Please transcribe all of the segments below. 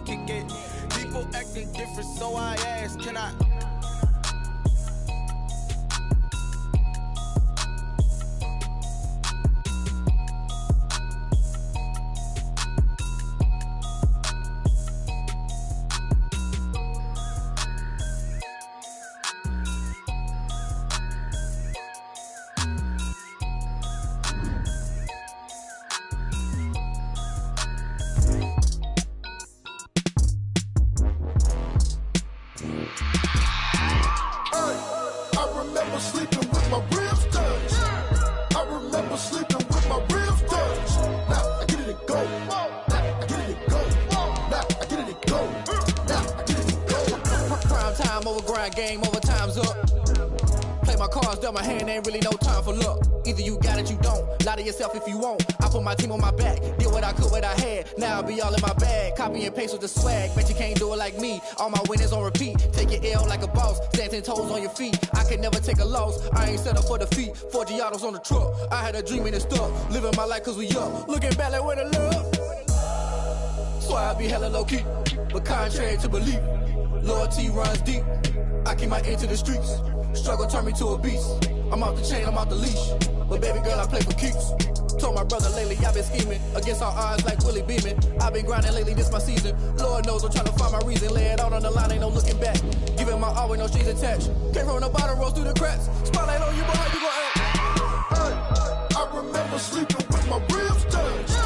kick it. People acting different, so I ask, can I? Game over, time's up. Play my cards, dealt my hand, ain't really no time for luck. Either you got it, you don't. Lie to yourself if you won't. I put my team on my back, did what I could, what I had. Now I'll be all in my bag, copy and paste with the swag. Bet you can't do it like me. All my winners on repeat. Take your L like a boss, stand 10 toes on your feet. I can never take a loss, I ain't set up for defeat. 4 Giottos on the truck, I had a dream and it stuck. Living my life cause we up, looking back like where the love. So I be hella low key, but contrary to belief, loyalty runs deep. I keep my ear to the streets. Struggle turned me to a beast. I'm off the chain, I'm off the leash. But baby girl, I play for keeps. Told my brother lately, I've been scheming against all odds like Willie Beeman. I've been grinding lately, this my season. Lord knows I'm trying to find my reason. Lay it out on the line, ain't no looking back. Giving my all with no strings attached. Came from the bottom, rose through the cracks. Spotlight on you, but how you gon' act? Hey, I remember sleeping with my ribs touched.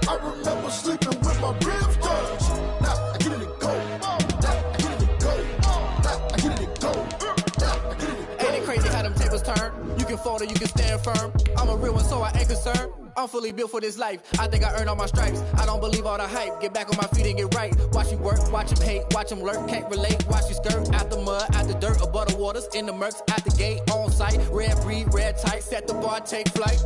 I remember sleeping with my ribs touched. Now I get it and go. Turn. You can fold or you can stand firm. I'm a real one, so I ain't concerned. I'm fully built for this life. I think I earned all my stripes. I don't believe all the hype. Get back on my feet and get right. Watch you work, watch him hate, watch him lurk. Can't relate, watch you skirt. Out the mud, out the dirt, above the waters, in the murks, out the gate, on site. Red breed, red tight, set the bar, take flight.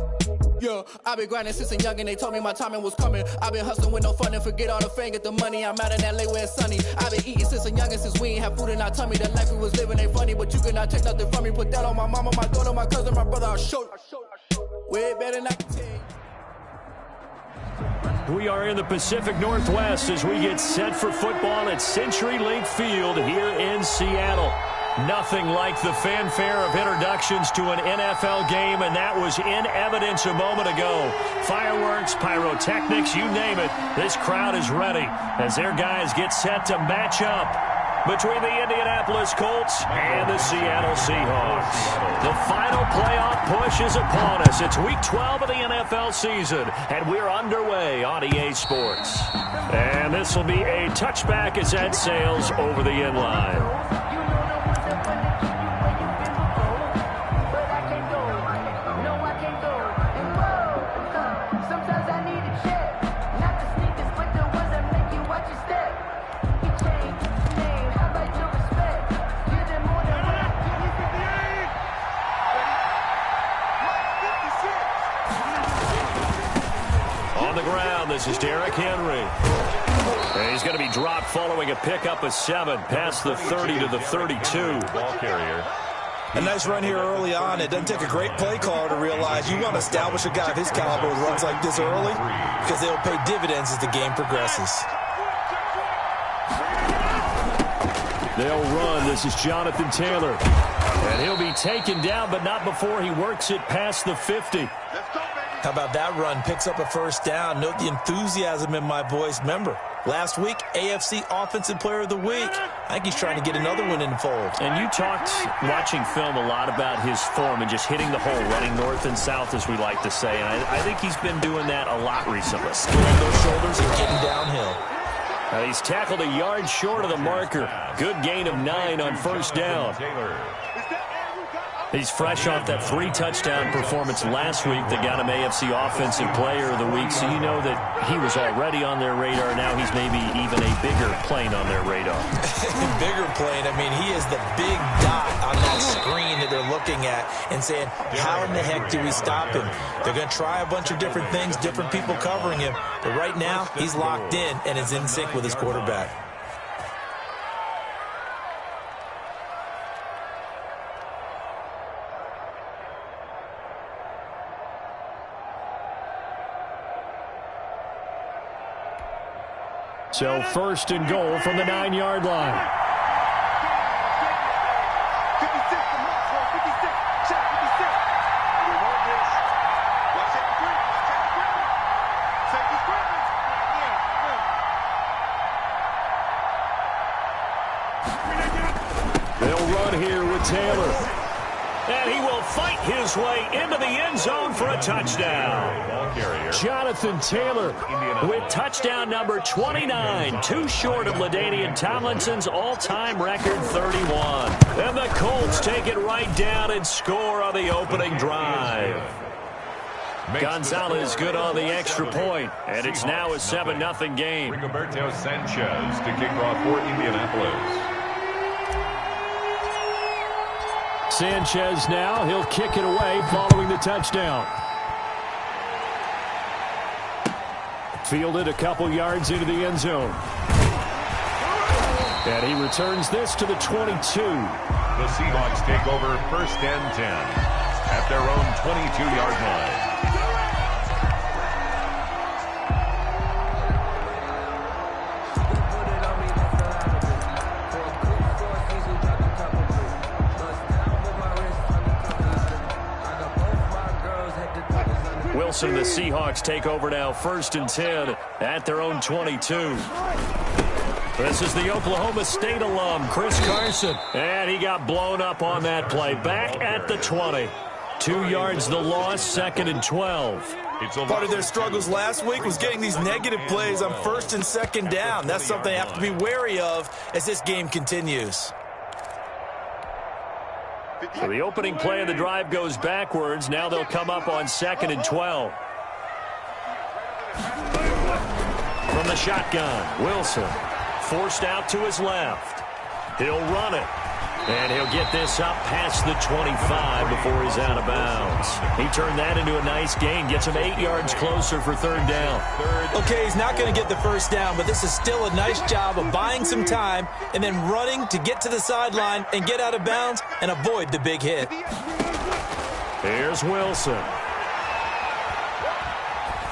Yeah, I been grinding since a youngin', they told me my timing was coming. I been hustling with no fun and forget all the fame, get the money. I'm out in LA where it's sunny. I been eating since a youngin', since we ain't have food in our tummy. The life we was living ain't funny, but you cannot take nothing from me. Put that on my mama, my daughter, my cousin, my brother, I'll show you. Way better than I can tell you. We are in the Pacific Northwest as we get set for football at Century Link Field here in Seattle. Nothing like the fanfare of introductions to an NFL game, and that was in evidence a moment ago. Fireworks, pyrotechnics, you name it. This crowd is ready as their guys get set to match up between the Indianapolis Colts and the Seattle Seahawks. The final playoff push is upon us. It's Week 12 of the NFL season, and we're underway on EA Sports. And this will be a touchback as that sails over the end line. This is Derrick Henry. And he's going to be dropped following a pickup of 7 past the 30 to the 32. Ball carrier. A nice run here early on. It doesn't take a great play caller to realize you want to establish a guy of his caliber with runs like this early because they'll pay dividends as the game progresses. They'll run. This is Jonathan Taylor. And he'll be taken down, but not before he works it past the 50. How about that run? Picks up a first down. Note the enthusiasm in my voice. Remember, last week, AFC Offensive Player of the Week. I think he's trying to get another one in the fold. And you talked, watching film, a lot about his form and just hitting the hole, running north and south, as we like to say. And I think he's been doing that a lot recently. Squaring those shoulders and getting downhill. He's tackled a yard short of the marker. Good gain of 9 on first down. He's fresh off that 3-touchdown performance last week that got him AFC Offensive Player of the Week, so you know that he was already on their radar. Now he's maybe even a bigger plane on their radar. Bigger plane. I mean, he is the big dot on that screen that they're looking at and saying, how in the heck do we stop him? They're going to try a bunch of different things, different people covering him, but right now he's locked in and is in sync with his quarterback. So first and goal from the 9-yard line. They'll run here with Taylor. And he will fight his way into the end zone for a touchdown. Jonathan Taylor with touchdown number 29, too short of LaDainian Tomlinson's all-time record 31. And the Colts take it right down and score on the opening drive. Gonzalez good on the extra point, and it's now a 7-0 game. Rigoberto Sanchez to kick off for Indianapolis. Sanchez now, he'll kick it away following the touchdown. Fielded a couple yards into the end zone. And he returns this to the 22. The Seahawks take over first and 10 at their own 22-yard line. Wilson, the Seahawks take over now first and 10 at their own 22. This is the Oklahoma State alum, Chris Carson. And he got blown up on that play. Back at the 20. 2 yards the loss, second and 12. Part of their struggles last week was getting these negative plays on first and second down. That's something they have to be wary of as this game continues. So the opening play of the drive goes backwards. Now they'll come up on second and 12. From the shotgun, Wilson forced out to his left. He'll run it. And he'll get this up past the 25 before he's out of bounds. He turned that into a nice gain. Gets him 8 yards closer for third down. Okay, he's not going to get the first down, but this is still a nice job of buying some time and then running to get to the sideline and get out of bounds and avoid the big hit. Here's Wilson.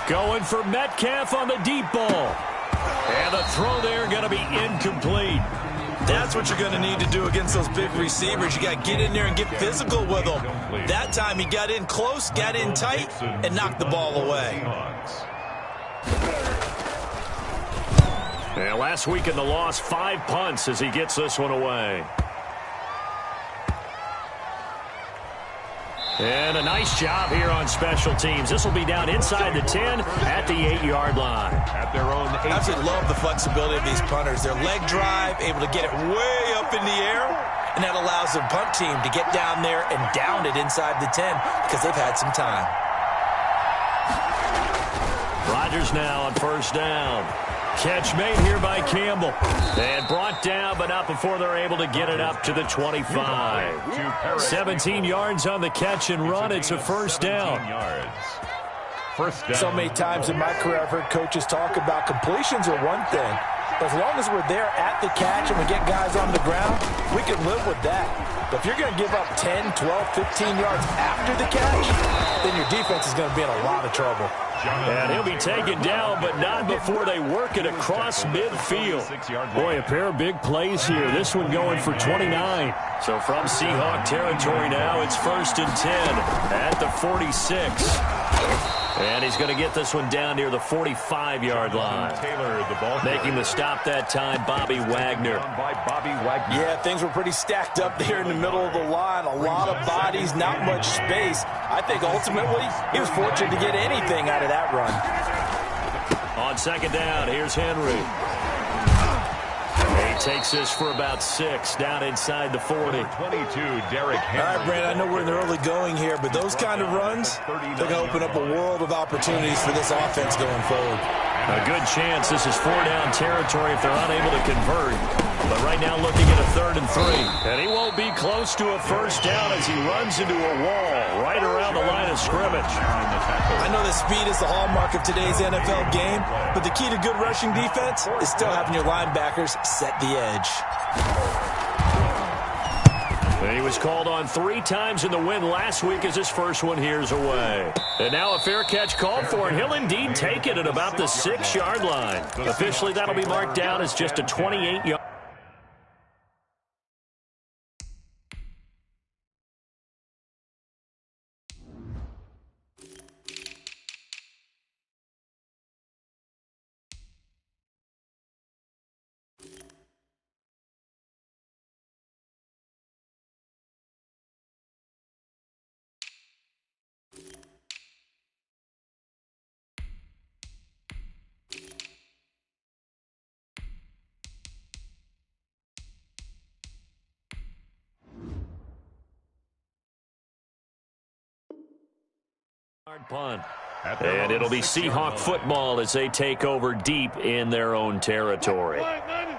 Going for Metcalf on the deep ball. And the throw there going to be incomplete. That's what you're going to need to do against those big receivers. You got to get in there and get physical with them. That time he got in close, got in tight, and knocked the ball away. And last week in the loss, 5 punts as he gets this one away. And a nice job here on special teams. This will be down inside the 10 at the 8-yard line. At their own 8. I absolutely love the flexibility of these punters. Their leg drive, able to get it way up in the air, and that allows the punt team to get down there and down it inside the 10 because they've had some time. Rodgers now on first down. Catch made here by Campbell. And brought down, but not before they're able to get it up to the 25. 17 yards on the catch and run. It's a first down. So many times in my career I've heard coaches talk about completions are one thing. But as long as we're there at the catch and we get guys on the ground, we can live with that. But if you're going to give up 10, 12, 15 yards after the catch, then your defense is going to be in a lot of trouble. And he'll be taken down, but not before they work it across midfield. Boy, a pair of big plays here. This one going for 29. So from Seahawk territory now, it's first and 10 at the 46. And he's going to get this one down near the 45-yard line. Making the stop that time, Bobby Wagner. Yeah, things were pretty stacked up there in the middle of the line. A lot of bodies, not much space. I think ultimately he was fortunate to get anything out of that run. On second down, here's Henry. He takes this for about 6 down inside the 40. 22, Derrick Henry. All right, Brandon, I know we're in the early going here, but those kind of runs, they're going to open up a world of opportunities for this offense going forward. A good chance this is 4-down territory if they're unable to convert. But right now looking at a 3rd and 3. And he won't be close to a first down as he runs into a wall right around the line of scrimmage. I know that speed is the hallmark of today's NFL game, but the key to good rushing defense is still having your linebackers set the edge. And he was called on 3 times in the win last week as his first one here's away. And now a fair catch called for, and he'll indeed take it at about the 6-yard line. Officially, that'll be marked down as just a 28-yard. Punt. And it'll be Seahawk football as they take over deep in their own territory.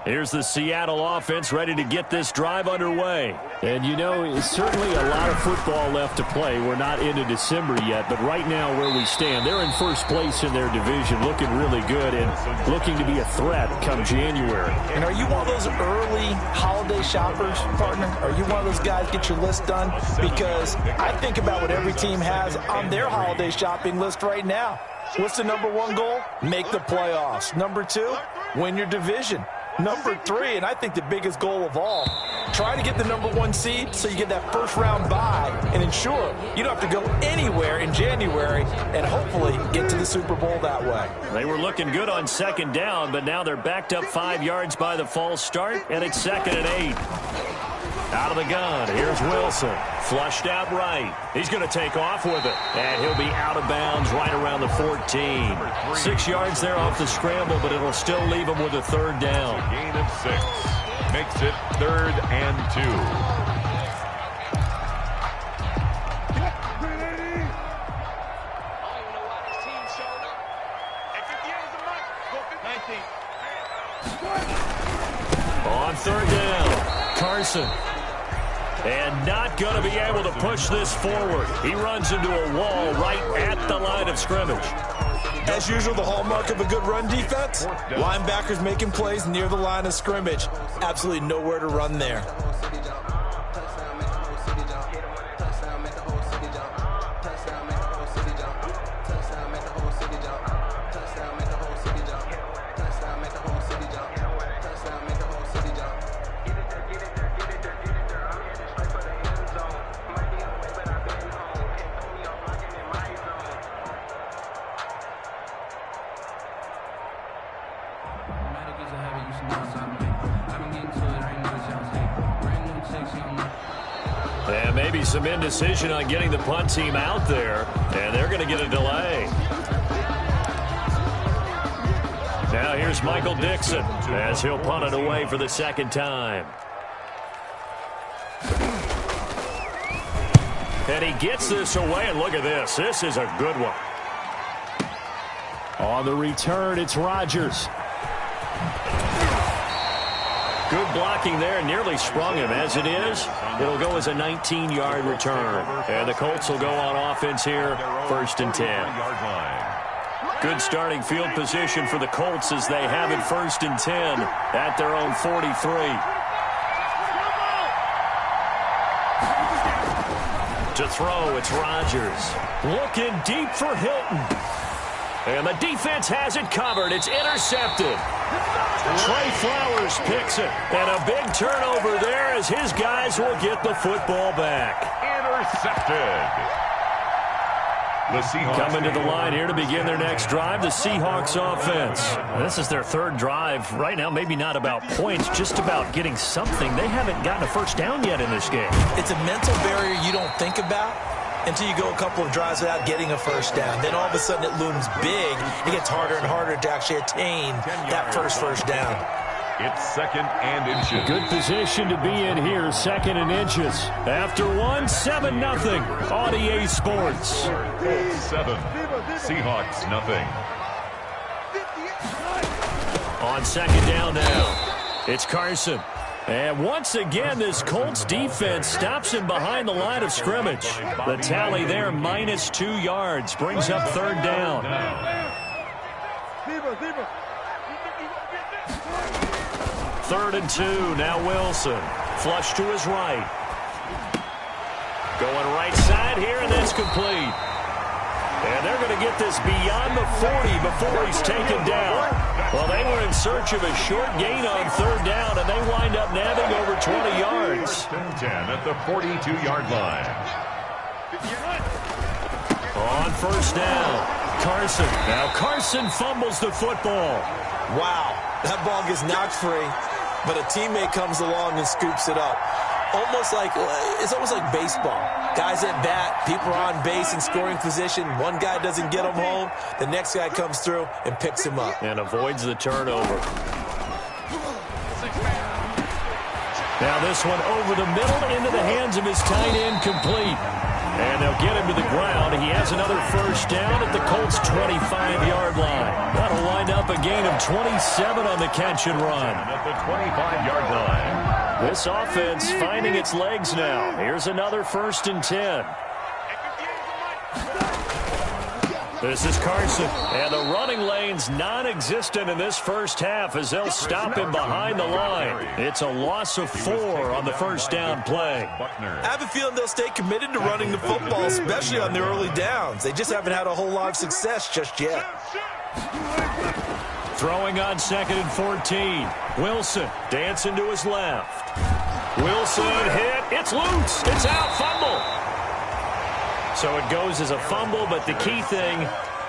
Here's the Seattle offense ready to get this drive underway. And, you know, it's certainly a lot of football left to play. We're not into December yet, but right now where we stand, they're in first place in their division, looking really good and looking to be a threat come January. And are you one of those early holiday shoppers, partner? Are you one of those guys get your list done? Because I think about what every team has on their holiday shopping list right now. What's the number 1 goal? Make the playoffs. Number 2, win your division. Number 3, and I think the biggest goal of all, try to get the number 1 seed so you get that first-round bye and ensure you don't have to go anywhere in January and hopefully get to the Super Bowl that way. They were looking good on 2nd down, but now they're backed up 5 yards by the false start, and it's 2nd and 8. Out of the gun, here's Wilson. Flushed out right. He's going to take off with it. And he'll be out of bounds right around the 14. 6 yards there off the scramble, but it'll still leave him with a 3rd down. Gain of 6. Makes it 3rd and 2. On 3rd down, Carson. And not going to be able to push this forward. He runs into a wall right at the line of scrimmage. As usual, the hallmark of a good run defense, linebackers making plays near the line of scrimmage. Absolutely nowhere to run there. And maybe some indecision on getting the punt team out there, and they're going to get a delay. Now here's Michael Dixon as he'll punt it away for the 2nd time. And he gets this away, and look at this. This is a good one. On the return, it's Rodgers. Good blocking there, nearly sprung him. As it is, it'll go as a 19-yard return. And the Colts will go on offense here, 1st and 10. Good starting field position for the Colts as they have it 1st and 10 at their own 43. To throw, it's Rodgers. Looking deep for Hilton. And the defense has it covered. It's intercepted. Trey Flowers picks it. And a big turnover there as his guys will get the football back. Intercepted. The Seahawks coming to the line here to begin their next drive, the Seahawks offense. This is their 3rd drive. Right now, maybe not about points, just about getting something. They haven't gotten a first down yet in this game. It's a mental barrier you don't think about until you go a couple of drives without getting a first down. Then all of a sudden it looms big. It gets harder and harder to actually attain that first down. It's 2nd and inches. Good position to be in here, 2nd and inches. After 1, 7-0 on EA Sports. 7, Seahawks nothing. On 2nd down now, it's Carson. And once again, this Colts defense stops him behind the line of scrimmage. The tally there, -2 yards, brings up 3rd down. 3rd and 2, now Wilson. Flush to his right. Going right side here, and that's complete. And they're going to get this beyond the 40 before he's taken down. Well, they were in search of a short gain on third down, and they wind up nabbing over 20 yards. 10 at the 42-yard line. On first down, Carson. Now Carson fumbles the football. Wow, that ball gets knocked free, but a teammate comes along and scoops it up. It's almost like baseball. Guys at bat, people are on base in scoring position. One guy doesn't get him home. The next guy comes through and picks him up. And avoids the turnover. Now this one over the middle into the hands of his tight end, complete. And they'll get him to the ground. He has another first down at the Colts' 25-yard line. That'll wind up a gain of 27 on the catch and run. At the 25-yard line. This offense finding its legs now. Here's another 1st and 10. This is Carson. And the running lane's non-existent in this first half as they'll stop him behind the line. It's a loss of 4 on the first down play. I have a feeling they'll stay committed to running the football, especially on the early downs. They just haven't had a whole lot of success just yet. Throwing on 2nd and 14. Wilson dancing to his left. Wilson hit. It's loose. It's out. Fumble. So it goes as a fumble, but the key thing,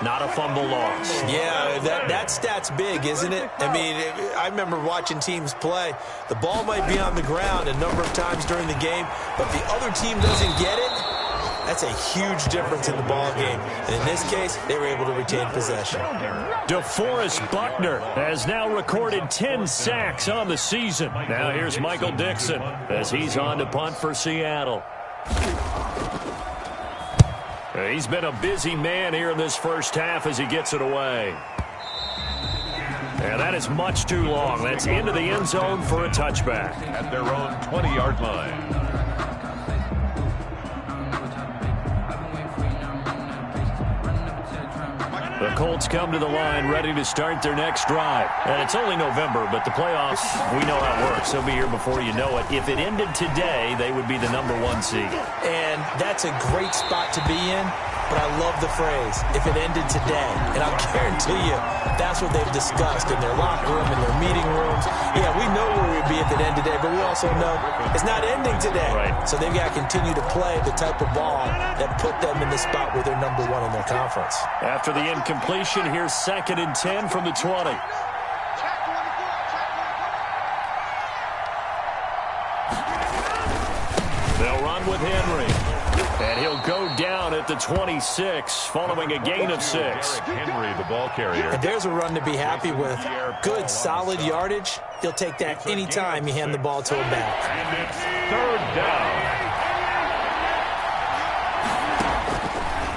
not a fumble loss. Yeah, that stat's big, isn't it? I mean, I remember watching teams play. The ball might be on the ground a number of times during the game, but the other team doesn't get it. That's a huge difference in the ball game. And in this case, they were able to retain possession. DeForest Buckner has now recorded 10 sacks on the season. Now here's Michael Dixon as he's on to punt for Seattle. He's been a busy man here in this first half as he gets it away. And that is much too long. That's into the end zone for a touchback. At their own 20-yard line. The Colts come to the line ready to start their next drive. And it's only November, but the playoffs, we know how it works. They'll be here before you know it. If it ended today, they would be the #1 seed. And that's a great spot to be in, but I love the phrase, if it ended today. And I'll guarantee you, that's what they've discussed in their locker room, in their meeting rooms. Yeah, we know where we'd be if it ended today, but we also know it's not ending today. Right. So they've got to continue to play the type of ball that put them in the spot where they're #1 in their conference. After the incompletion, here's 2nd and 10 from the 20. They'll run with Henry. And he'll go down at the 26 following a gain of 6. Henry, the ball carrier. And there's a run to be happy with. Good, solid yardage. He'll take that any time you hand the ball to him back. And it's 3rd down.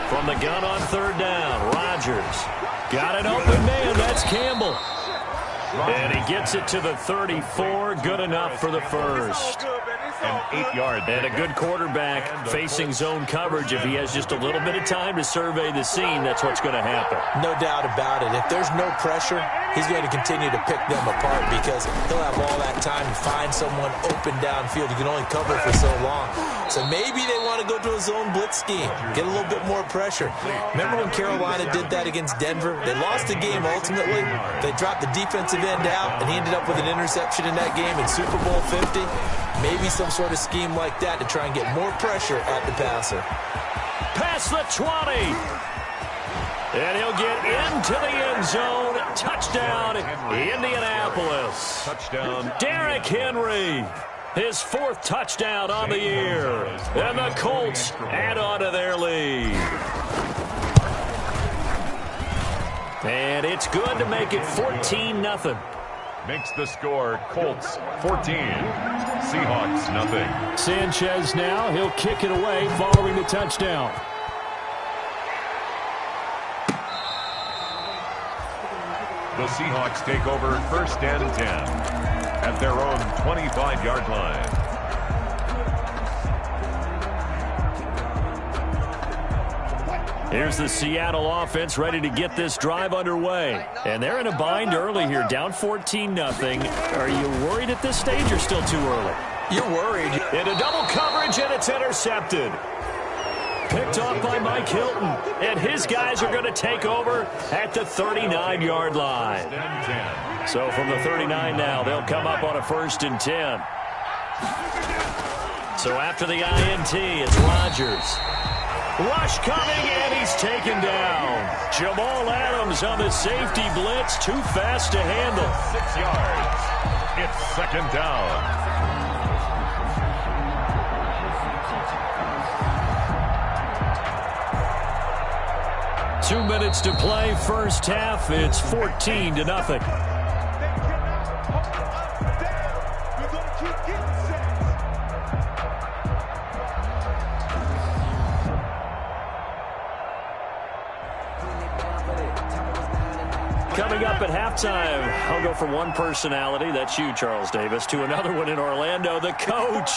From the gun on 3rd down, Rodgers. Got an open man. That's Campbell. And he gets it to the 34. Good enough for the first. An 8-yard. And a good quarterback facing zone coverage. If he has just a little bit of time to survey the scene, that's what's going to happen. No doubt about it. If there's no pressure, he's going to continue to pick them apart because he'll have all that time to find someone open downfield. You can only cover for so long. So maybe they want to go to a zone blitz scheme, get a little bit more pressure. Remember when Carolina did that against Denver? They lost the game ultimately. They dropped the defensive end out, and he ended up with an interception in that game in Super Bowl 50. Maybe some sort of scheme like that to try and get more pressure at the passer. Past the 20. And he'll get into the end zone. Touchdown, Indianapolis. Touchdown. Derrick Henry. His 4th touchdown on the year. And the Colts add on to their lead. And it's good to make it 14-0. Makes the score Colts 14. Seahawks nothing. Sanchez now. He'll kick it away following the touchdown. The Seahawks take over 1st and 10 at their own 25-yard line. Here's the Seattle offense ready to get this drive underway. And they're in a bind early here, down 14-0. Are you worried at this stage or still too early? You're worried. Into double coverage, and it's intercepted. picked off by Mike Hilton. And his guys are going to take over at the 39-yard line. So from the 39 now, they'll come up on a 1st and 10. So after the INT, it's Rodgers. Rush coming, and he's taken down. Jamal Adams on the safety blitz, too fast to handle. 6 yards. It's 2nd down. Two minutes to play, first half. It's 14-0. Coming up at halftime, I'll go from one personality, that's you, Charles Davis, to another one in Orlando, the coach.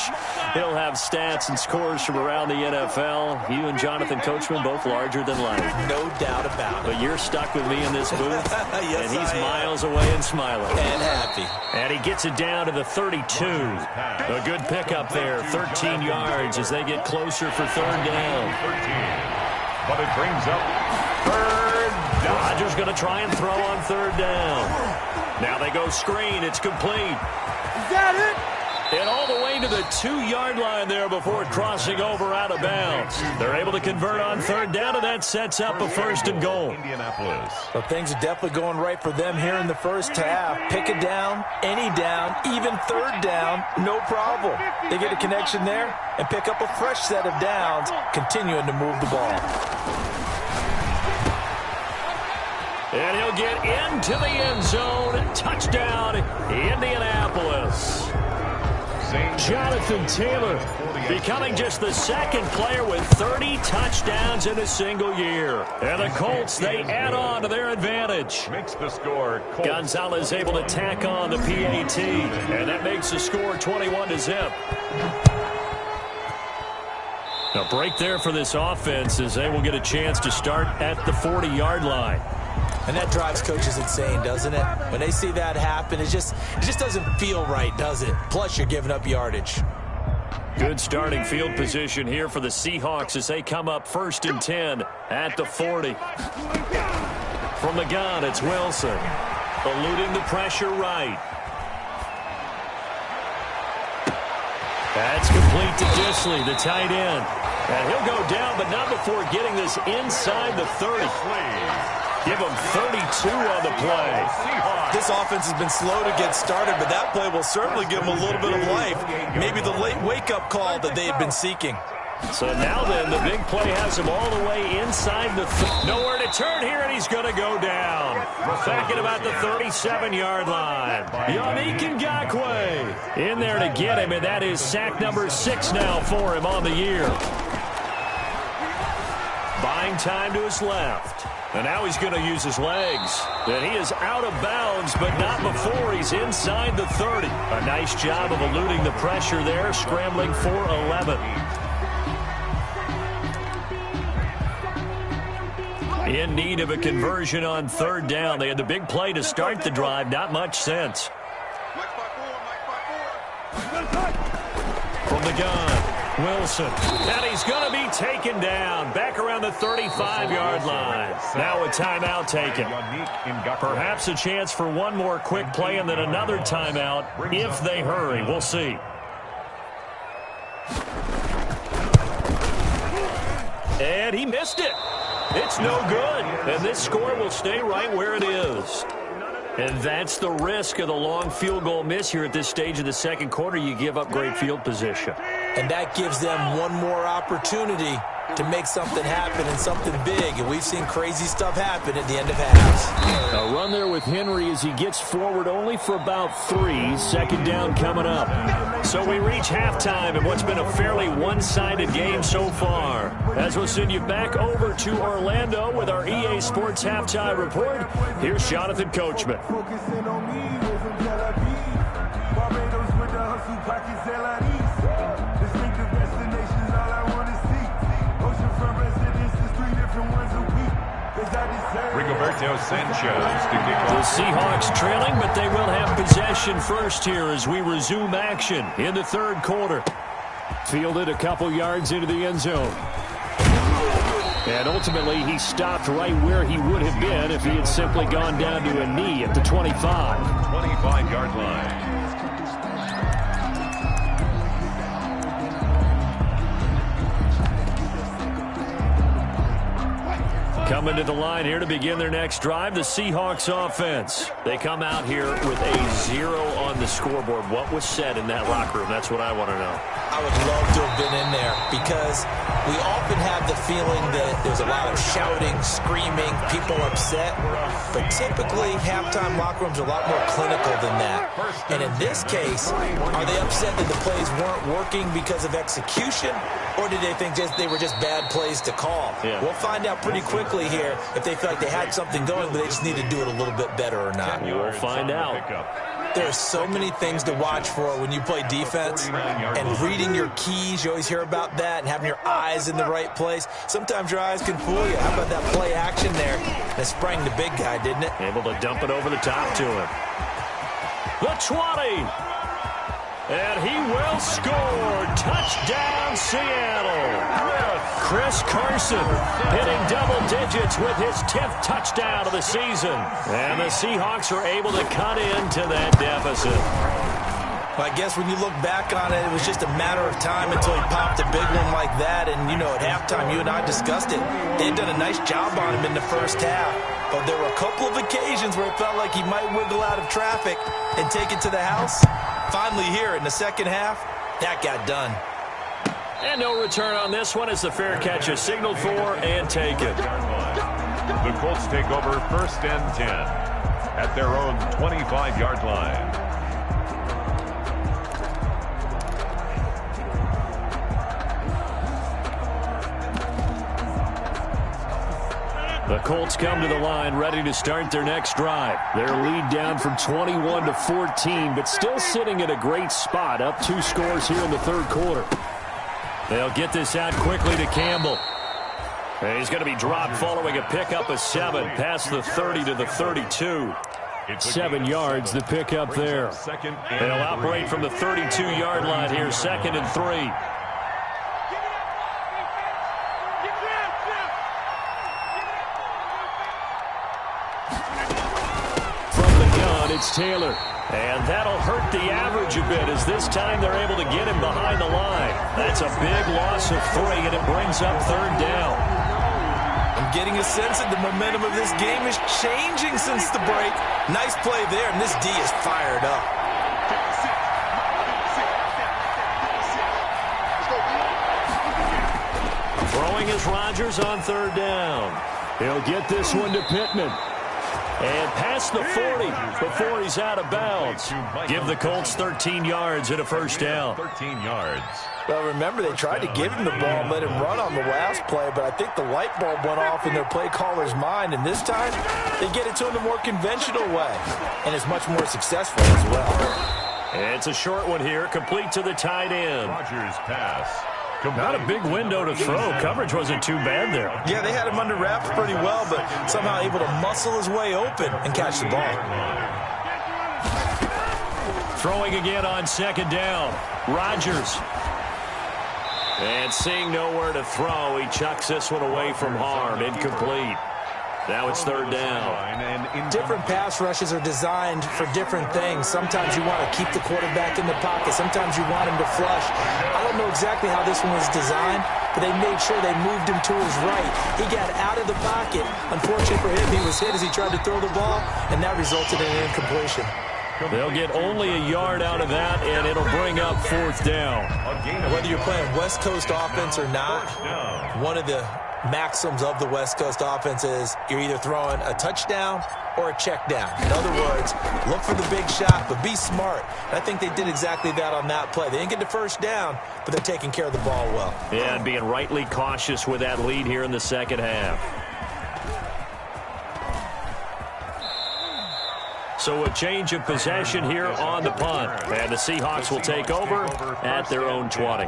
He'll have stats and scores from around the NFL. You and Jonathan Coachman, both larger than life. No doubt about it. But you're stuck with me in this booth, yes, and he's miles away and smiling. And happy. And he gets it down to the 32. A good pickup there, 13 yards as they get closer for 3rd down. 13. But it brings up 3rd down. Rodgers going to try and throw on 3rd down. Now they go screen. It's complete. Is that it? And all the way to the 2-yard line there before crossing over out of bounds. They're able to convert on 3rd down, and that sets up a 1st and goal. Indianapolis. Well, things are definitely going right for them here in the first half. Pick it down, any down, even 3rd down, no problem. They get a connection there and pick up a fresh set of downs, continuing to move the ball. And he'll get into the end zone. Touchdown, Indianapolis. Jonathan Taylor becoming just the 2nd player with 30 touchdowns in a single year. And the Colts, they add on to their advantage. Makes the score. Colts. Gonzalez able to tack on the PAT. And that makes the score 21-0. A break there for this offense as they will get a chance to start at the 40-yard line. And that drives coaches insane, doesn't it? When they see that happen, it just doesn't feel right, does it? Plus, you're giving up yardage. Good starting field position here for the Seahawks as they come up 1st and 10 at the 40. From the gun, it's Wilson. Eluding the pressure right. That's complete to Disley, the tight end. And he'll go down, but not before getting this inside the 30. Give him 32 on the play. This offense has been slow to get started, but that play will certainly give them a little bit of life. Maybe the late wake-up call that they had been seeking. So now then, the big play has him all the way inside the nowhere to turn here, and he's going to go down. Back at about the 37-yard line. Yannick Ngakoue in there to get him, and that is sack number 6 now for him on the year. Buying time to his left. And now he's going to use his legs. And he is out of bounds, but not before he's inside the 30. A nice job of eluding the pressure there, scrambling for 11. In need of a conversion on 3rd down. They had the big play to start the drive. Not much sense. From the gun. Wilson, and he's going to be taken down back around the 35-yard line. Now a timeout taken. Perhaps a chance for one more quick play and then another timeout if they hurry. We'll see. And he missed it. It's no good. And this score will stay right where it is. And that's the risk of the long field goal miss here at this stage of the 2nd quarter. You give up great field position. And that gives them one more opportunity to make something happen and something big. And we've seen crazy stuff happen at the end of halves. A run there with Henry as he gets forward only for about 3. 2nd down coming up. So we reach halftime in what's been a fairly one-sided game so far. As we'll send you back over to Orlando with our EA Sports Halftime Report, here's Jonathan Coachman. Rigoberto Sanchez to kick The off. Seahawks trailing, but they will have possession first here as we resume action in the 3rd quarter. Fielded a couple yards into the end zone. And ultimately, he stopped right where he would have been if he had simply gone down to a knee at the 25. 25-yard line. Coming to the line here to begin their next drive, the Seahawks offense. They come out here with a 0 on the scoreboard. What was said in that locker room? That's what I want to know. I would love to have been in there because we often have the feeling that there's a lot of shouting, screaming, people upset. But typically, halftime locker rooms are a lot more clinical than that. And in this case, are they upset that the plays weren't working because of execution? Or did they think they were just bad plays to call? Yeah. We'll find out pretty quickly here if they feel like they had something going, but they just need to do it a little bit better or not. You will find out. There are so many things to watch for when you play defense, and reading your keys, you always hear about that, and having your eyes in the right place. Sometimes your eyes can fool you. How about that play action there? That sprang the big guy, didn't it? Able to dump it over the top to him. The 20. And he will score. Touchdown, Seattle. Chris Carson hitting double digits with his 10th touchdown of the season. And the Seahawks are able to cut into that deficit. Well, I guess when you look back on it, it was just a matter of time until he popped a big one like that. And, you know, at halftime, you and I discussed it. They had done a nice job on him in the first half. But there were a couple of occasions where it felt like he might wiggle out of traffic and take it to the house. Finally here in the second half, that got done. And no return on this one as the fair catch is signaled for and taken. The Colts take over 1st and 10 at their own 25-yard line. The Colts come to the line ready to start their next drive. Their lead down from 21 to 14, but still sitting at a great spot, up 2 scores here in the third quarter. They'll get this out quickly to Campbell. And he's going to be dropped following a pickup of 7 past the 30 to the 32. 7 yards the pickup there. They'll operate from the 32-yard line here, 2nd and 3. It's Taylor, and that'll hurt the average a bit as this time they're able to get him behind the line. That's a big loss of 3, and it brings up 3rd down. I'm getting a sense that the momentum of this game is changing since the break. Nice play there, and this D is fired up. Throwing is Rodgers on 3rd down. He'll get this one to Pittman. And past the 40 before he's out of bounds. Give the Colts 13 yards and a 1st down. 13 yards. Well, remember, they tried to give him the ball and let him run on the last play, but I think the light bulb went off in their play caller's mind, and this time they get it to him the more conventional way, and it's much more successful as well. It's a short one here, complete to the tight end. Rodgers pass. Not a big window to throw. Coverage wasn't too bad there. Yeah, they had him under wraps pretty well, but somehow able to muscle his way open and catch the ball. Throwing again on 2nd down. Rodgers. And seeing nowhere to throw, he chucks this one away from harm. Incomplete. Now it's 3rd down. Different pass rushes are designed for different things. Sometimes you want to keep the quarterback in the pocket. Sometimes you want him to flush. I don't know exactly how this one was designed, but they made sure they moved him to his right. He got out of the pocket. Unfortunately for him, he was hit as he tried to throw the ball, and that resulted in an incompletion. They'll get only a yard out of that, and it'll bring up 4th down. Whether you're playing West Coast offense or not, one of the maxims of the West Coast offense is you're either throwing a touchdown or a check down. In other words, look for the big shot, but be smart. And I think they did exactly that on that play. They didn't get the 1st down, but they're taking care of the ball well. Yeah, and being rightly cautious with that lead here in the second half. So a change of possession here on the punt. And the Seahawks will take over at their own 20.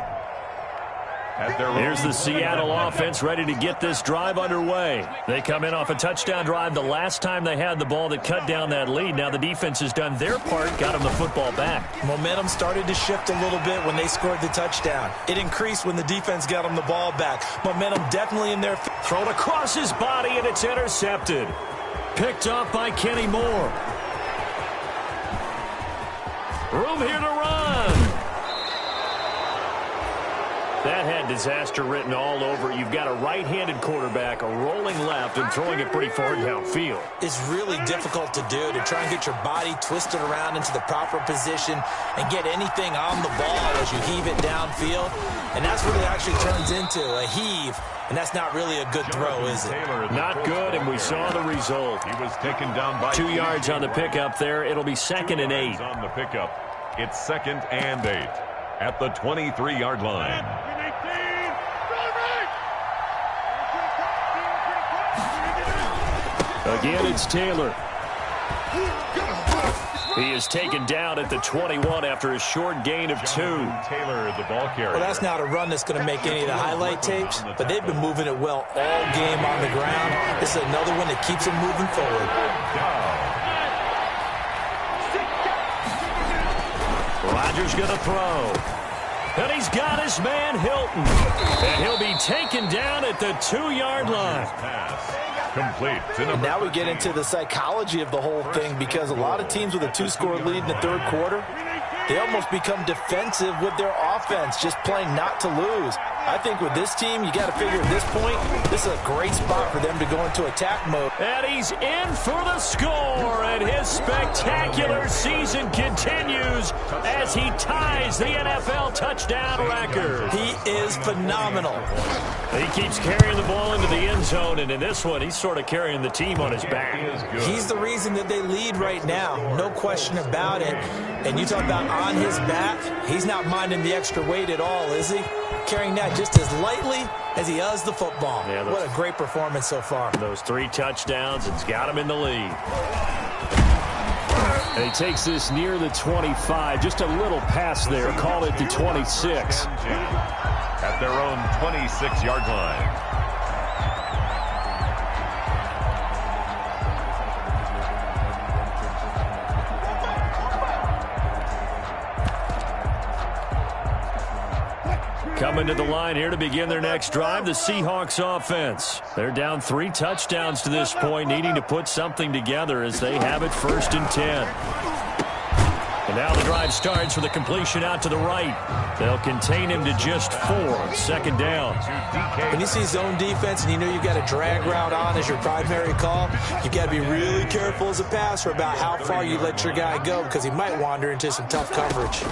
Here's the Seattle offense ready to get this drive underway. They come in off a touchdown drive the last time they had the ball that cut down that lead. Now the defense has done their part, got them the football back. Momentum started to shift a little bit when they scored the touchdown. It increased when the defense got them the ball back. Momentum definitely in their... Thrown across his body, and it's intercepted. Picked off by Kenny Moore. Room here to run. That had disaster written all over it. You've got a right-handed quarterback, a rolling left, and throwing it pretty far downfield. It's really difficult to do, to try and get your body twisted around into the proper position and get anything on the ball as you heave it downfield. And that's what it actually turns into, a heave. And that's not really a good throw, is it? Not good, and we saw the result. He was taken down by 2 yards on the pickup there. It'll be 2nd and 8. On the pickup, it's 2nd and 8 at the 23-yard line. Again, it's Taylor. He is taken down at the 21 after a short gain of 2. Taylor, the ball carrier. Well, that's not a run that's going to make any of the highlight tapes, but they've been moving it well all game on the ground. This is another one that keeps them moving forward. Rodgers going to throw. And he's got his man Hilton. And he'll be taken down at the 2-yard line. Complete. And now we get into the psychology of the whole thing, because a lot of teams with a 2-score lead in the third quarter, they almost become defensive with their offense, just playing not to lose. I think with this team, you got to figure at this point, this is a great spot for them to go into attack mode. And he's in for the score, and his spectacular season continues as he ties the NFL touchdown record. He is phenomenal. He keeps carrying the ball into the end zone, and in this one, he's sort of carrying the team on his back. He's the reason that they lead right now, no question about it. And you talk about on his back, he's not minding the extra weight at all, is he? Carrying that just as lightly as he does the football. Yeah, what a great performance so far. Those 3 touchdowns, it's got him in the lead. And he takes this near the 25, just a little pass there, call it the 26. At their own 26-yard line. Coming to the line here to begin their next drive, the Seahawks offense. They're down 3 touchdowns to this point, needing to put something together as they have it 1st and 10. And now the drive starts with a completion out to the right. They'll contain him to just 4. 2nd down. When you see zone defense and you know you've got a drag route on as your primary call, you've got to be really careful as a passer about how far you let your guy go, because he might wander into some tough coverage.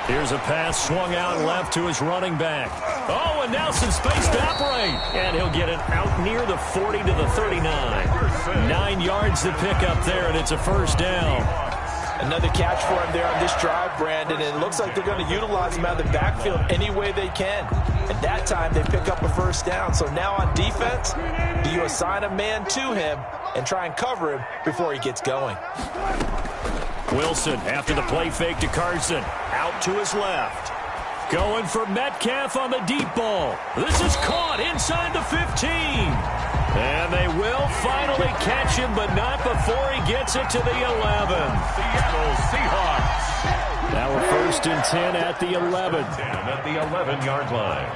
Here's a pass swung out left to his running back. Oh, and now some space to operate. And he'll get it out near the 40 to the 39. 9 yards to pick up there, and it's a 1st down. Another catch for him there on this drive, Brandon, and it looks like they're going to utilize him out of the backfield any way they can. At that time, they pick up a 1st down. So now on defense, do you assign a man to him and try and cover him before he gets going? Wilson after the play fake to Carson. Out to his left. Going for Metcalf on the deep ball. This is caught inside the 15. And they will finally catch him, but not before he gets it to the 11. Seattle Seahawks. Now we're 1st and 10 at the 11. At the 11-yard line.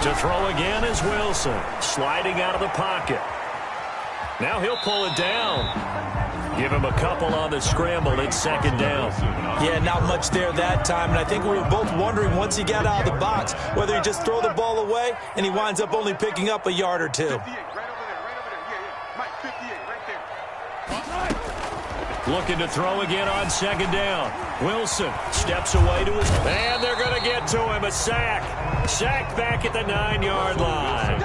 To throw again is Wilson. Sliding out of the pocket. Now he'll pull it down. Give him a couple on the scramble. It's 2nd down. Yeah, not much there that time. And I think we were both wondering once he got out of the box whether he just throw the ball away and he winds up only picking up a yard or 2. Looking to throw again on 2nd down. Wilson steps away to his... And they're going to get to him. A sack. Sack back at the 9-yard line.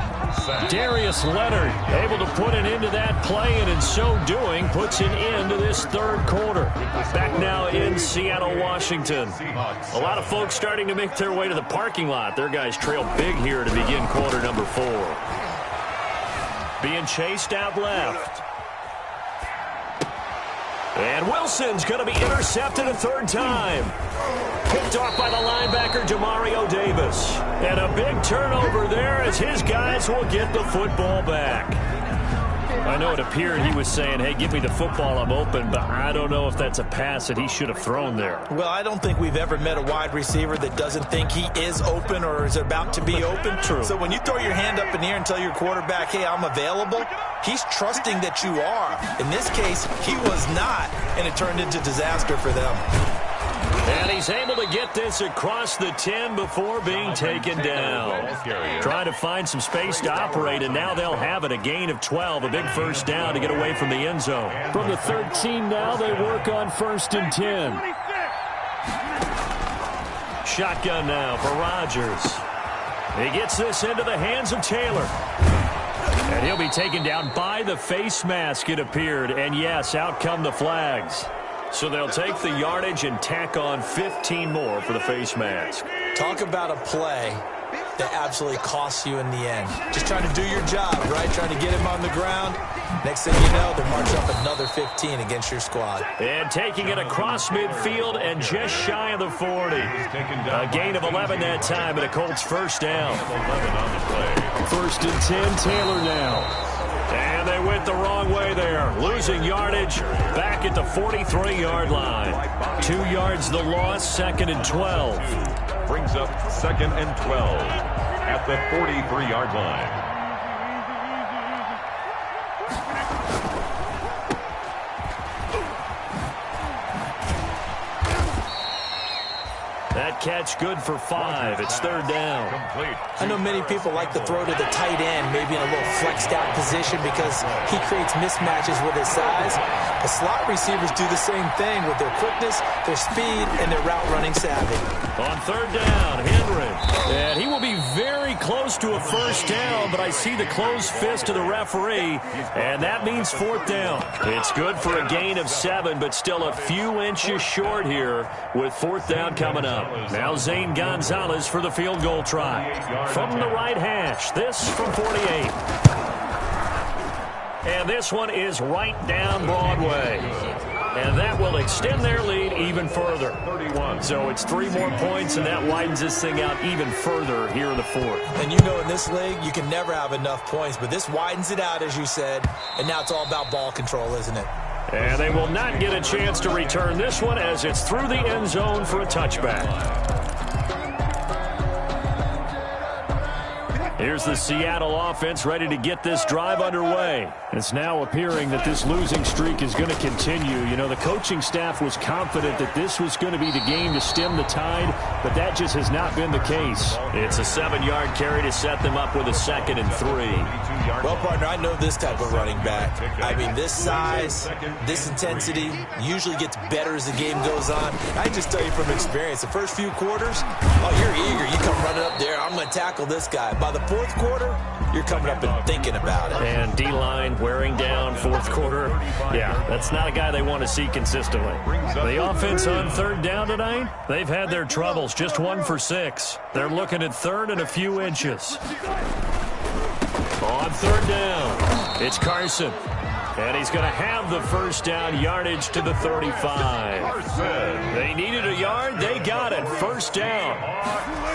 Darius Leonard able to put an end to that play, and in so doing puts an end to this 3rd quarter. Back now in Seattle, Washington. A lot of folks starting to make their way to the parking lot. Their guys trail big here to begin quarter number 4. Being chased out left. And And Wilson's going to be intercepted a third time. Picked off by the linebacker, Demario Davis. And a big turnover there as his guys will get the football back. I know it appeared he was saying, hey, give me the football, I'm open, but I don't know if that's a pass that he should have thrown there. Well, I don't think we've ever met a wide receiver that doesn't think he is open or is about to be open. True. So when you throw your hand up in the air and tell your quarterback, hey, I'm available, he's trusting that you are. In this case, he was not, and it turned into disaster for them. And he's able to get this across the 10 before being taken down. Trying to find some space to operate, and now they'll have it. A gain of 12, a big first down to get away from the end zone. From the 13 now, they work on 1st and 10. Shotgun now for Rodgers. He gets this into the hands of Taylor. And he'll be taken down by the face mask, it appeared. And yes, out come the flags. So they'll take the yardage and tack on 15 more for the face mask. Talk about a play that absolutely costs you in the end. Just trying to do your job, right? Trying to get him on the ground. Next thing you know, they're marching up another 15 against your squad. And taking it across midfield and just shy of the 40. A gain of 11 that time, and a Colts first down. 1st and 10, Taylor now. And they went the wrong way there. Losing yardage back at the 43-yard line. 2 yards the loss, 2nd and 12. Brings up 2nd and 12 at the 43-yard line. That catch good for 5. It's 3rd down. I know many people like to throw to the tight end, maybe in a little flexed out position because he creates mismatches with his size. But slot receivers do the same thing with their quickness, their speed, and their route running savvy. On 3rd down, Henry. And he will be very close to a first down, but I see the closed fist of the referee, and that means 4th down. It's good for a gain of 7, but still a few inches short here with 4th down coming up. Now Zane Gonzalez for the field goal try. From the right hash, this from 48. And this one is right down Broadway. And that will extend their lead even further. So it's 3 more points, and that widens this thing out even further here in the 4th. And you know in this league, you can never have enough points, but this widens it out, as you said, and now it's all about ball control, isn't it? And they will not get a chance to return this one as it's through the end zone for a touchback. Here's the Seattle offense ready to get this drive underway. It's now appearing that this losing streak is going to continue. You know, the coaching staff was confident that this was going to be the game to stem the tide, but that just has not been the case. It's a 7-yard carry to set them up with a 2nd and 3. Well, partner, I know this type of running back. I mean, this size, this intensity usually gets better as the game goes on. I just tell you from experience, the first few quarters, oh, you're eager. You come running up there, I'm going to tackle this guy. By the 4th quarter, you're coming up and thinking about it. And D-line wearing down 4th quarter. Yeah, that's not a guy they want to see consistently. The offense on 3rd down tonight, they've had their troubles. Just 1 for 6. They're looking at 3rd and a few inches. On 3rd down, it's Carson. And he's going to have the first down, yardage to the 35. They needed a yard. They got it. First down.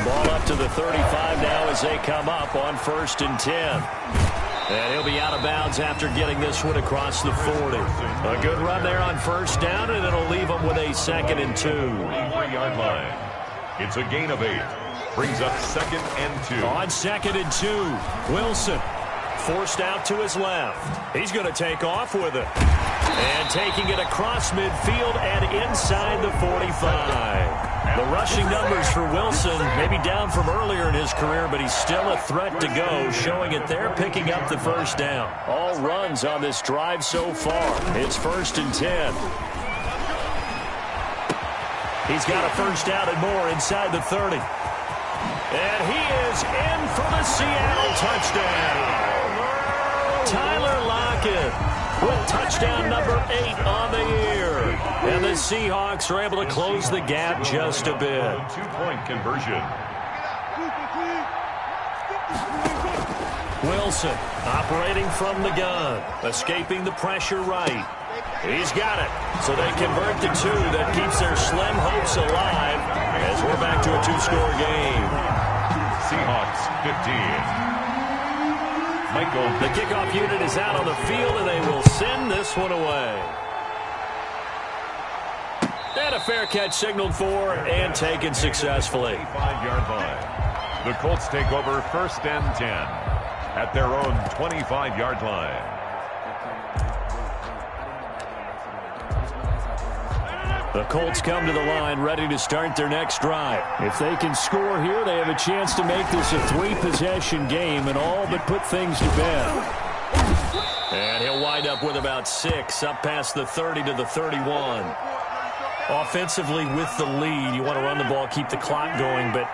Ball up to the 35 now as they come up on 1st and 10. And he'll be out of bounds after getting this one across the 40. A good run there on 1st down, and it'll leave them with a 2nd and 2. 3-yard line. It's a gain of 8. Brings up 2nd and 2. On 2nd and 2, Wilson. Forced out to his left. He's going to take off with it. And taking it across midfield and inside the 45. The rushing numbers for Wilson maybe down from earlier in his career, but he's still a threat to go, showing it there, picking up the first down. All runs on this drive so far. It's 1st and 10. He's got a first down and more inside the 30. And he is in for the Seattle touchdown. Tyler Lockett with touchdown number 8 on the year. And the Seahawks are able to close the gap just a bit. 2-point conversion. Wilson operating from the gun, escaping the pressure right. He's got it. So they convert to 2. That keeps their slim hopes alive as we're back to a 2-score game. Seahawks 15. Michael. The kickoff unit is out on the field, and they will send this one away. And a fair catch signaled for and taken successfully. 5-yard line. The Colts take over 1st and 10 at their own 25-yard line. The Colts come to the line ready to start their next drive. If they can score here, they have a chance to make this a 3-possession game and all but put things to bed. And he'll wind up with about 6 up past the 30 to the 31. Offensively with the lead, you want to run the ball, keep the clock going, but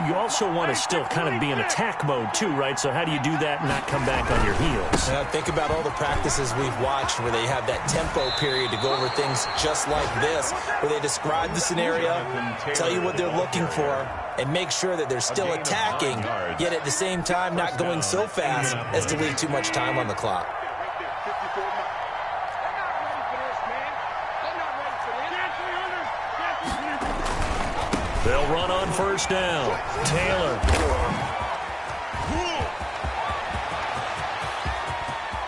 you also want to still kind of be in attack mode too, right? So how do you do that and not come back on your heels? Think about all the practices we've watched where they have that tempo period to go over things just like this, where they describe the scenario, tell you what they're looking for, and make sure that they're still attacking, yet at the same time not going so fast as to leave too much time on the clock. They'll run on 1st down. Taylor.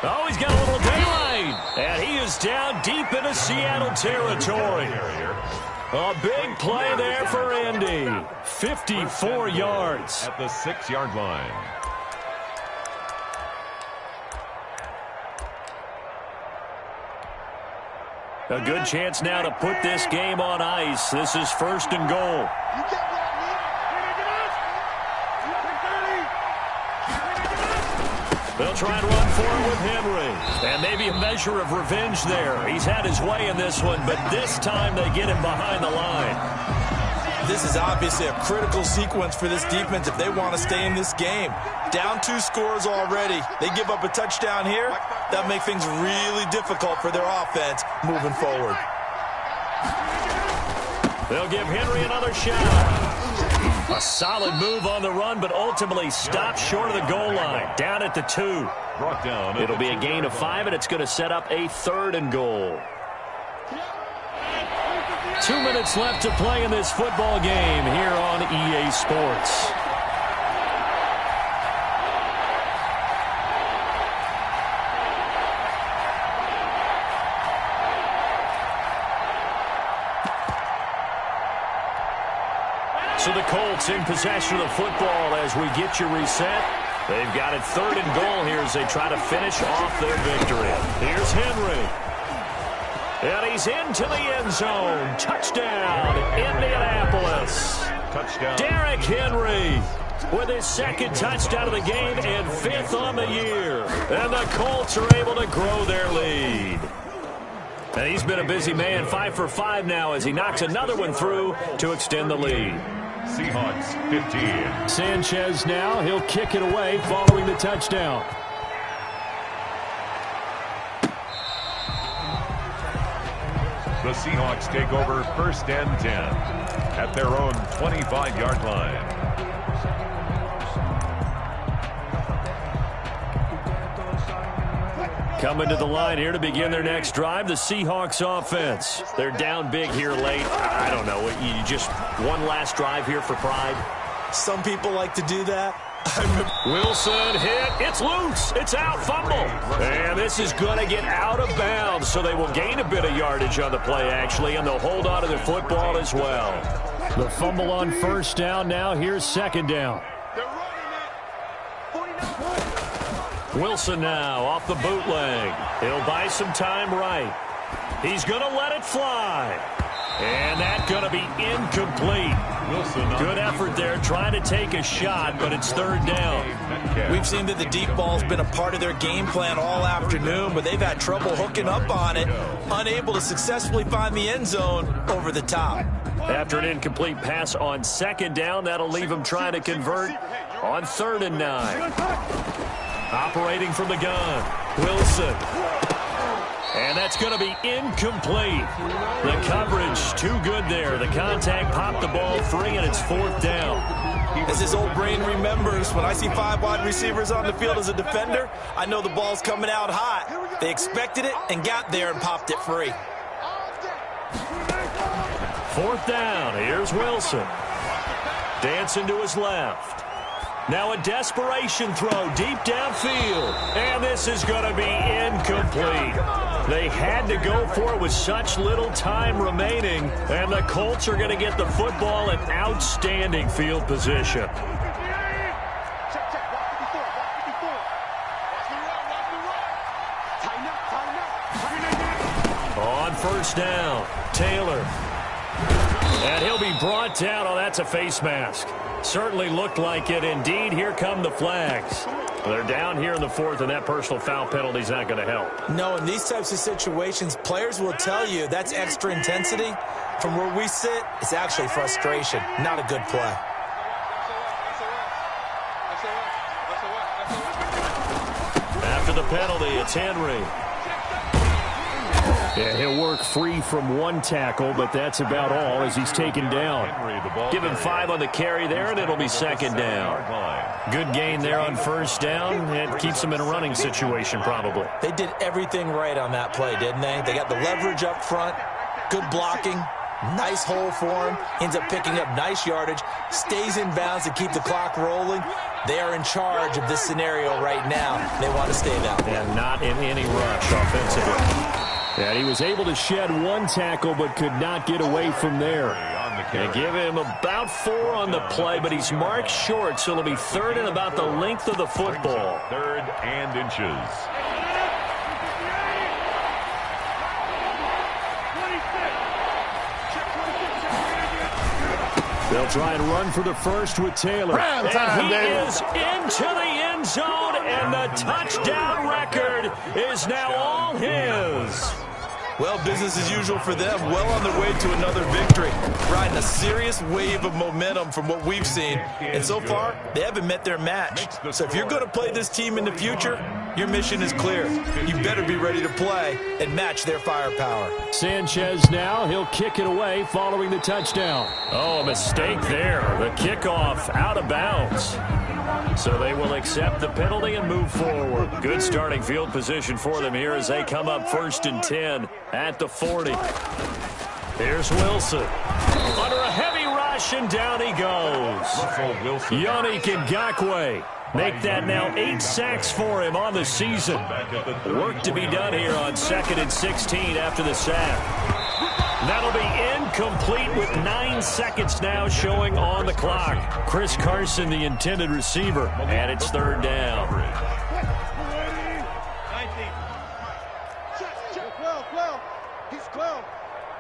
Oh, he's got a little daylight. And he is down deep into Seattle territory. A big play there for Indy. 54 yards. At the 6-yard line. A good chance now to put this game on ice. This is 1st and goal. They'll try and run for it with Henry. And maybe a measure of revenge there. He's had his way in this one, but this time they get him behind the line. This is obviously a critical sequence for this defense if they want to stay in this game. Down 2 scores already. They give up a touchdown here. That'll make things really difficult for their offense moving forward. They'll give Henry another shot. A solid move on the run, but ultimately stopped short of the goal line. Down at the 2. Brought down. It'll be a gain of 5, and it's going to set up a 3rd and goal. 2 minutes left to play in this football game here on EA Sports. So the Colts in possession of the football as we get you reset. They've got it 3rd and goal here as they try to finish off their victory. Here's Henry. And he's into the end zone. Touchdown, Indianapolis. Touchdown. Derrick Henry with his 2nd touchdown of the game and 5th on the year. And the Colts are able to grow their lead. And he's been a busy man, 5 for 5 now as he knocks another one through to extend the lead. Seahawks 15. Sanchez now. He'll kick it away following the touchdown. The Seahawks take over 1st and 10 at their own 25-yard line. Coming to the line here to begin their next drive, the Seahawks offense. They're down big here late. I don't know. You just one last drive here for pride? Some people like to do that. Wilson hit. It's loose. It's out. Fumble. And this is going to get out of bounds, so they will gain a bit of yardage on the play, actually, and they'll hold on to the football as well. The fumble on 1st down. Now here's 2nd down. Wilson now off the bootleg. He'll buy some time right. He's going to let it fly. And that's going to be incomplete. Good effort there trying to take a shot, but it's 3rd down. We've seen that the deep ball's been a part of their game plan all afternoon, but they've had trouble hooking up on it, unable to successfully find the end zone over the top. After an incomplete pass on 2nd down, that'll leave them trying to convert on 3rd and 9. Operating from the gun, Wilson. And that's going to be incomplete. The coverage too good there. The contact popped the ball free, and it's 4th down. As his old brain remembers, when I see 5 wide receivers on the field as a defender, I know the ball's coming out hot. They expected it and got there and popped it free. 4th down. Here's Wilson. Dancing to his left. Now a desperation throw deep downfield. And this is going to be incomplete. They had to go for it with such little time remaining. And the Colts are going to get the football in outstanding field position. On 1st down, Taylor. And he'll be brought down. Oh, that's a face mask. Certainly looked like it. Indeed, here come the flags. They're down here in the 4th, and that personal foul penalty is not going to help. No, in these types of situations, players will tell you that's extra intensity. From where we sit, it's actually frustration, not a good play. After the penalty, it's Henry. Yeah, he'll work free from 1 tackle, but that's about all as he's taken down. Give him 5 on the carry there, and it'll be 2nd down. Good gain there on 1st down. It keeps him in a running situation, probably. They did everything right on that play, didn't they? They got the leverage up front, good blocking, nice hole for him, ends up picking up nice yardage, stays in bounds to keep the clock rolling. They are in charge of this scenario right now. They want to stay that way. And not in any rush offensively. And he was able to shed 1 tackle but could not get away from there. They give him about 4 on the play, but he's marked short, so it'll be 3rd and about the length of the football. 3rd and inches. They'll try and run for the 1st with Taylor. And he is into the end zone, and the touchdown record is now all his. Well, business as usual for them. Well on their way to another victory. Riding a serious wave of momentum from what we've seen. And so far, they haven't met their match. So if you're going to play this team in the future, your mission is clear. You better be ready to play and match their firepower. Sanchez now. He'll kick it away following the touchdown. Oh, a mistake there. The kickoff out of bounds. So they will accept the penalty and move forward. Good starting field position for them here as they come up 1st and 10 at the 40. Here's Wilson. Under a heavy rush, and down he goes. Yannick Ngakoue. Make that now 8 sacks for him on the season. Work to be done here on 2nd and 16 after the sack. That'll be incomplete with 9 seconds now showing on the clock. Chris Carson, the intended receiver, and it's 3rd down.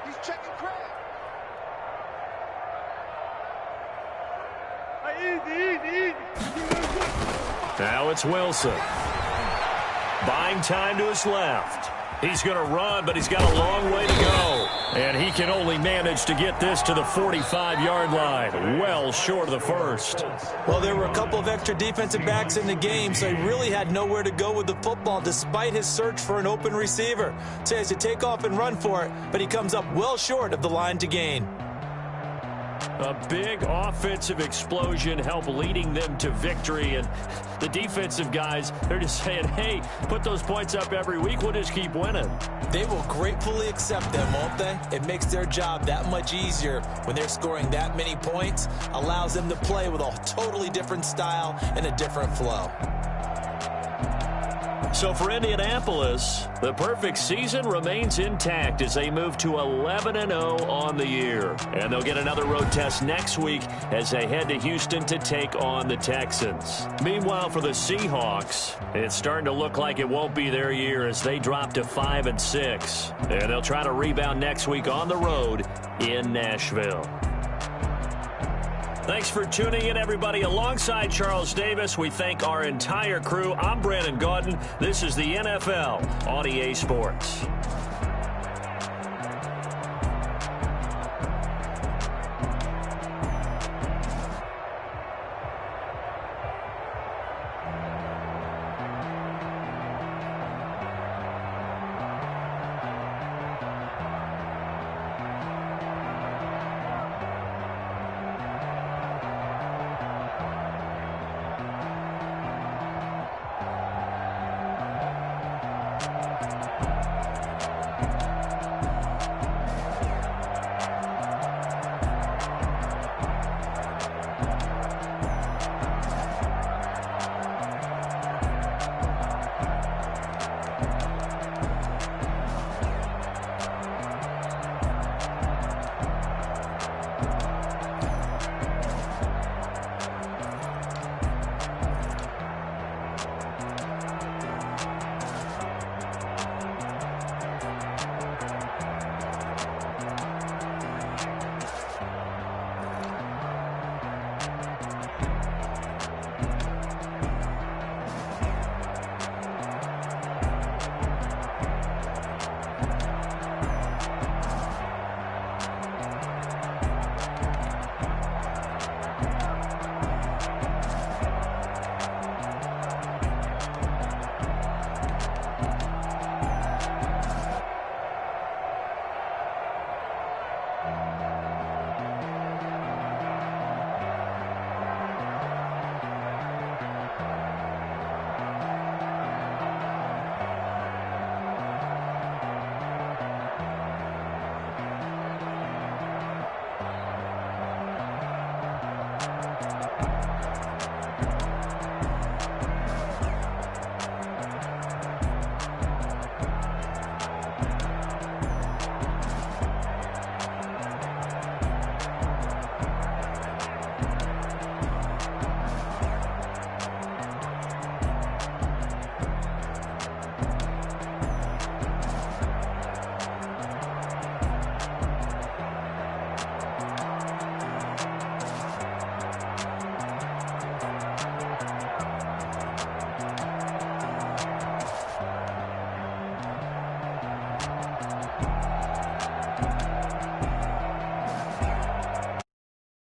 He's checking Craig. Now it's Wilson. Buying time to his left. He's going to run, but he's got a long way to go. And he can only manage to get this to the 45-yard line. Well short of the 1st. Well, there were a couple of extra defensive backs in the game, so he really had nowhere to go with the football despite his search for an open receiver. So he has to take off and run for it, but he comes up well short of the line to gain. A big offensive explosion helped leading them to victory. And the defensive guys, they're just saying, hey, put those points up every week. We'll just keep winning. They will gratefully accept them, won't they? It makes their job that much easier when they're scoring that many points. Allows them to play with a totally different style and a different flow. So for Indianapolis, the perfect season remains intact as they move to 11-0 on the year. And they'll get another road test next week as they head to Houston to take on the Texans. Meanwhile, for the Seahawks, it's starting to look like it won't be their year as they drop to 5-6. And they'll try to rebound next week on the road in Nashville. Thanks for tuning in, everybody. Alongside Charles Davis, we thank our entire crew. I'm Brandon Gaudin. This is the NFL on EA Sports.